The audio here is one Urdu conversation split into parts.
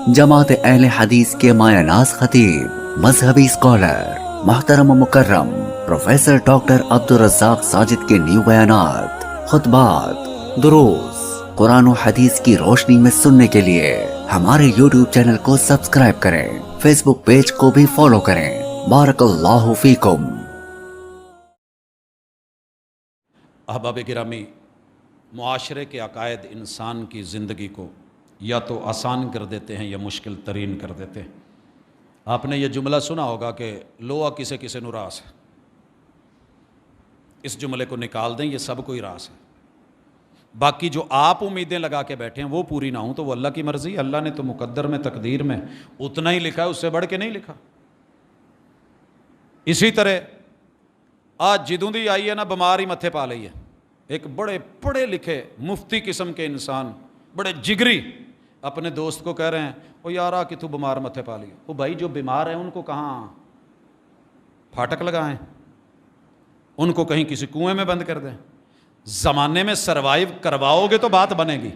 جماعت اہل حدیث کے مایہ ناز خطیب، مذہبی اسکالر، محترم و مکرم پروفیسر ڈاکٹر عبدالرزاق ساجد کے نیو بیانات، خطبات، دروس قرآن و حدیث کی روشنی میں سننے کے لیے ہمارے یوٹیوب چینل کو سبسکرائب کریں، فیس بک پیج کو بھی فالو کریں۔ بارک اللہ فیکم۔ احباب گرامی، معاشرے کے عقائد انسان کی زندگی کو یا تو آسان کر دیتے ہیں یا مشکل ترین کر دیتے ہیں۔ آپ نے یہ جملہ سنا ہوگا کہ لوہا کسے کسے نو راس ہے۔ اس جملے کو نکال دیں، یہ سب کوئی راس ہے۔ باقی جو آپ امیدیں لگا کے بیٹھے ہیں وہ پوری نہ ہوں تو وہ اللہ کی مرضی ہے۔ اللہ نے تو مقدر میں، تقدیر میں اتنا ہی لکھا ہے، اس سے بڑھ کے نہیں لکھا۔ اسی طرح آج جدوں دی آئی ہے نا، بیماری متھے پا لئی ہے۔ ایک بڑے پڑھے لکھے مفتی قسم کے انسان، بڑے جگری، اپنے دوست کو کہہ رہے ہیں او یارا کہ تو بیمار متھے پا لیا۔ وہ بھائی جو بیمار ہیں ان کو کہاں پھاٹک لگائیں، ان کو کہیں کسی کنویں میں بند کر دیں۔ زمانے میں سروائیو کرواؤ گے تو بات بنے گی۔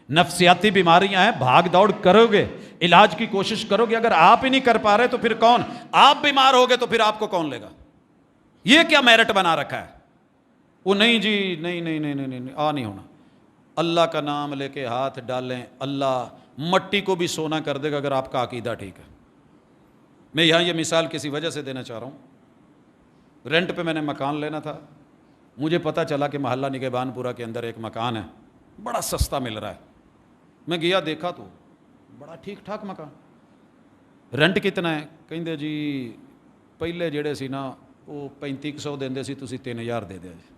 نفسیاتی بیماریاں ہیں، بھاگ دوڑ کرو گے، علاج کی کوشش کرو گے، اگر آپ ہی نہیں کر پا رہے تو پھر کون؟ آپ بیمار ہوگے تو پھر آپ کو کون لے گا؟ یہ کیا میرٹ بنا رکھا ہے؟ وہ نہیں جی، نہیں نہیں نہیں نہیں نہیں نہیں ہونا۔ اللہ کا نام لے کے ہاتھ ڈالیں، اللہ مٹی کو بھی سونا کر دے گا اگر آپ کا عقیدہ ٹھیک ہے۔ میں یہاں یہ مثال کسی وجہ سے دینا چاہ رہا ہوں۔ رینٹ پہ میں نے مکان لینا تھا، مجھے پتہ چلا کہ محلہ نگہبان پورہ کے اندر ایک مکان ہے، بڑا سستا مل رہا ہے۔ میں گیا دیکھا تو بڑا ٹھیک ٹھاک مکان۔ رینٹ کتنا ہے؟ کہیں جی پہلے جڑے سی نا وہ 3500 دیندے سی، تسی 3000 دے دیا جی۔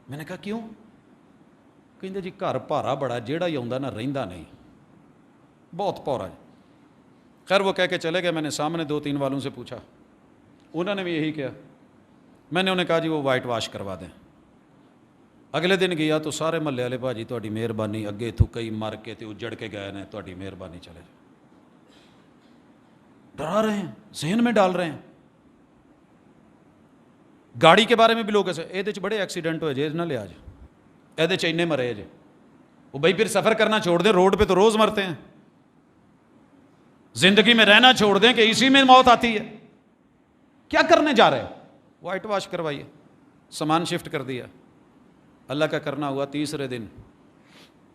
میں نے کہا کیوں؟ کہیں جی گھر بھارا بڑا، جیڑا ہی آندا نا رہندا نہیں، بہت پورا ہے۔ خیر وہ کہہ کے چلے گئے۔ میں نے سامنے 2-3 والوں سے پوچھا، انہوں نے بھی یہی کیا۔ میں نے انہیں کہا جی وہ وائٹ واش کروا دیں۔ اگلے دن گیا تو سارے محلے والے بھاجی تہاڈی مہربانی، اگے اتوں کئی مر کے تے اجڑ کے گئے نے، تہاڈی مہربانی چلے جاؤ۔ ڈرا رہے ہیں، ذہن میں ڈال رہے ہیں۔ گاڑی کے بارے میں بھی لوگ ایسے یہ بڑے ایکسیڈنٹ ہوئے جی، نہ لیا جی، یہ اینے مرے جی۔ وہ بھائی پھر سفر کرنا چھوڑ دیں، روڈ پہ تو روز مرتے ہیں۔ زندگی میں رہنا چھوڑ دیں کہ اسی میں موت آتی ہے۔ کیا کرنے جا رہے ہیں؟ وائٹ واش کروائیے، سامان شفٹ کر دیا۔ اللہ کا کرنا ہوا، تیسرے دن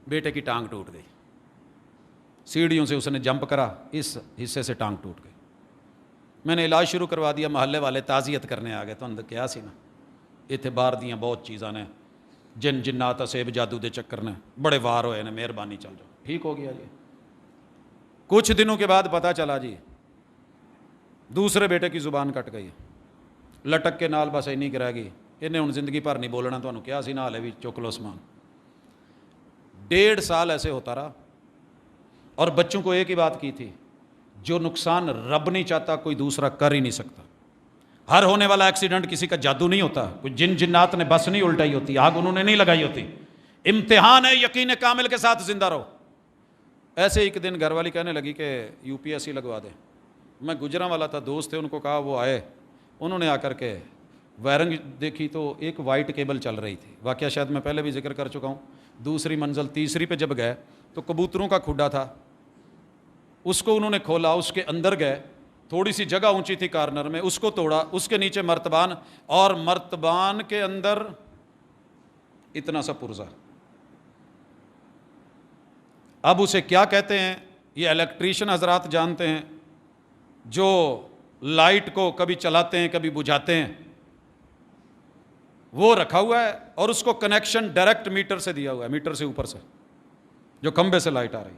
بیٹے کی ٹانگ ٹوٹ گئی۔ سیڑھیوں سے اس نے جمپ کرا، اس حصے سے ٹانگ ٹوٹ گئی۔ میں نے علاج شروع کروا دیا، محلے والے تعزیت کرنے آ گئے۔ تو اندر کیا سی نا، اتنے باہر دیاں بہت چیزاں نے، جن جنات اسیب جادو دے چکر نے بڑے وار ہوئے نے، مہربانی چل جاؤ۔ ٹھیک ہو گیا جی۔ کچھ دنوں کے بعد پتہ چلا جی دوسرے بیٹے کی زبان کٹ گئی، لٹک کے نال بس اینی کرا گئی، انہیں ہن زندگی بھر نہیں بولنا، تو کیا سی نا ہالے بھی چک لو سامان۔ 1.5 سال ایسے ہوتا رہا، اور بچوں کو ایک ہی بات کی تھی، جو نقصان رب نہیں چاہتا کوئی دوسرا کر ہی نہیں سکتا۔ ہر ہونے والا ایکسیڈنٹ کسی کا جادو نہیں ہوتا، کوئی جن جنات نے بس نہیں الٹائی ہوتی، آگ انہوں نے نہیں لگائی ہوتی۔ امتحان ہے، یقین کامل کے ساتھ زندہ رہو۔ ایسے ایک دن گھر والی کہنے لگی کہ UPSC لگوا دے۔ میں گجراں والا تھا، دوست تھے، ان کو کہا، وہ آئے، انہوں نے آ کر کے وائرنگ دیکھی تو ایک وائٹ کیبل چل رہی تھی۔ واقعہ شاید میں پہلے بھی ذکر کر چکا ہوں۔ دوسری منزل، تیسری پہ جب گئے تو کبوتروں کا کھڈا تھا، اس کو انہوں نے کھولا، اس کے اندر گئے، تھوڑی سی جگہ اونچی تھی کارنر میں، اس کو توڑا، اس کے نیچے مرتبان، اور مرتبان کے اندر اتنا سا پرزہ۔ اب اسے کیا کہتے ہیں یہ الیکٹریشین حضرات جانتے ہیں، جو لائٹ کو کبھی چلاتے ہیں کبھی بجھاتے ہیں، وہ رکھا ہوا ہے، اور اس کو کنیکشن ڈائریکٹ میٹر سے دیا ہوا ہے، میٹر سے اوپر سے جو کھمبے سے لائٹ آ رہی۔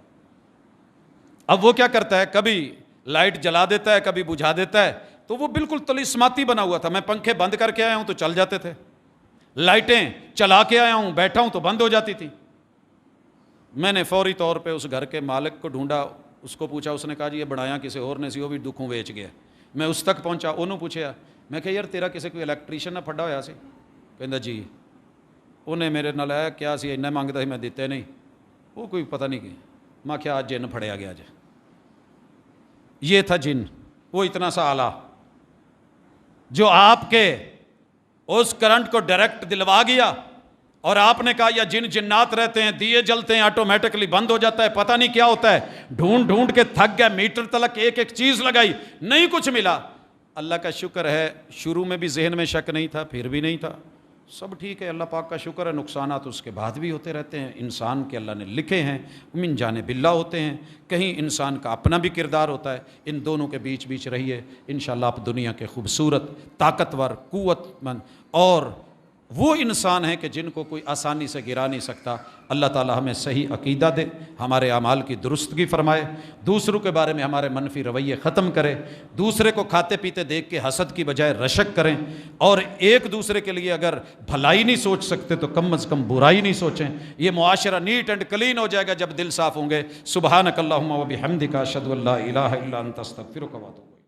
اب وہ کیا کرتا ہے، کبھی لائٹ جلا دیتا ہے کبھی بجھا دیتا ہے، تو وہ بالکل طلسماتی بنا ہوا تھا۔ میں پنکھے بند کر کے آیا ہوں تو چل جاتے تھے، لائٹیں چلا کے آیا ہوں بیٹھا ہوں تو بند ہو جاتی تھی۔ میں نے فوری طور پہ اس گھر کے مالک کو ڈھونڈا، اس کو پوچھا، اس نے کہا جی یہ بنایا کسی اور نے سی، وہ بھی دکھوں ویچ گیا۔ میں اس تک پہنچا، انہوں پوچھا، میں کہا یار تیرا کسی کوئی الیکٹریشین نہ پھڈا ہویا سی؟ کہندا جی۔ انہیں میرے نال آیا، کیا سی اینا مانگتا سی، میں دیتے نہیں، وہ کوئی پتہ نہیں کہ میں کیا آج جن پھڑیا گیا جی۔ یہ تھا جن، وہ اتنا سا آلہ جو آپ کے اس کرنٹ کو ڈائریکٹ دلوا گیا، اور آپ نے کہا یا جن جنات رہتے ہیں دیے جلتے ہیں آٹومیٹکلی بند ہو جاتا ہے, پتہ نہیں کیا ہوتا ہے, ڈھونڈ ڈھونڈ کے تھک گیا, میٹر تلک ایک ایک چیز لگائی, نہیں کچھ ملا. اللہ کا شکر ہے شروع میں بھی ذہن میں شک نہیں تھا, پھر بھی نہیں تھا, سب ٹھیک ہے, اللہ پاک کا شکر ہے. نقصانات اس کے بعد بھی ہوتے رہتے ہیں, انسان کے اللہ نے لکھے ہیں, من جانب اللہ ہوتے ہیں, کہیں انسان کا اپنا بھی کردار ہوتا ہے. ان دونوں کے بیچ بیچ رہیے, انشاءاللہ آپ دنیا کے خوبصورت, طاقتور, قوت مند اور وہ انسان ہیں کہ جن کو کوئی آسانی سے گرا نہیں سکتا. اللہ تعالی ہمیں صحیح عقیدہ دے, ہمارے اعمال کی درستگی فرمائے, دوسروں کے بارے میں ہمارے منفی رویے ختم کرے, دوسرے کو کھاتے پیتے دیکھ کے حسد کی بجائے رشک کریں, اور ایک دوسرے کے لیے اگر بھلائی نہیں سوچ سکتے تو کم از کم برائی نہیں سوچیں. یہ معاشرہ نیٹ اینڈ کلین ہو جائے گا جب دل صاف ہوں گے. سبحانک اللہم و بحمدک اشہد ان لا الہ الا انت استغفرک و اتوب الیک.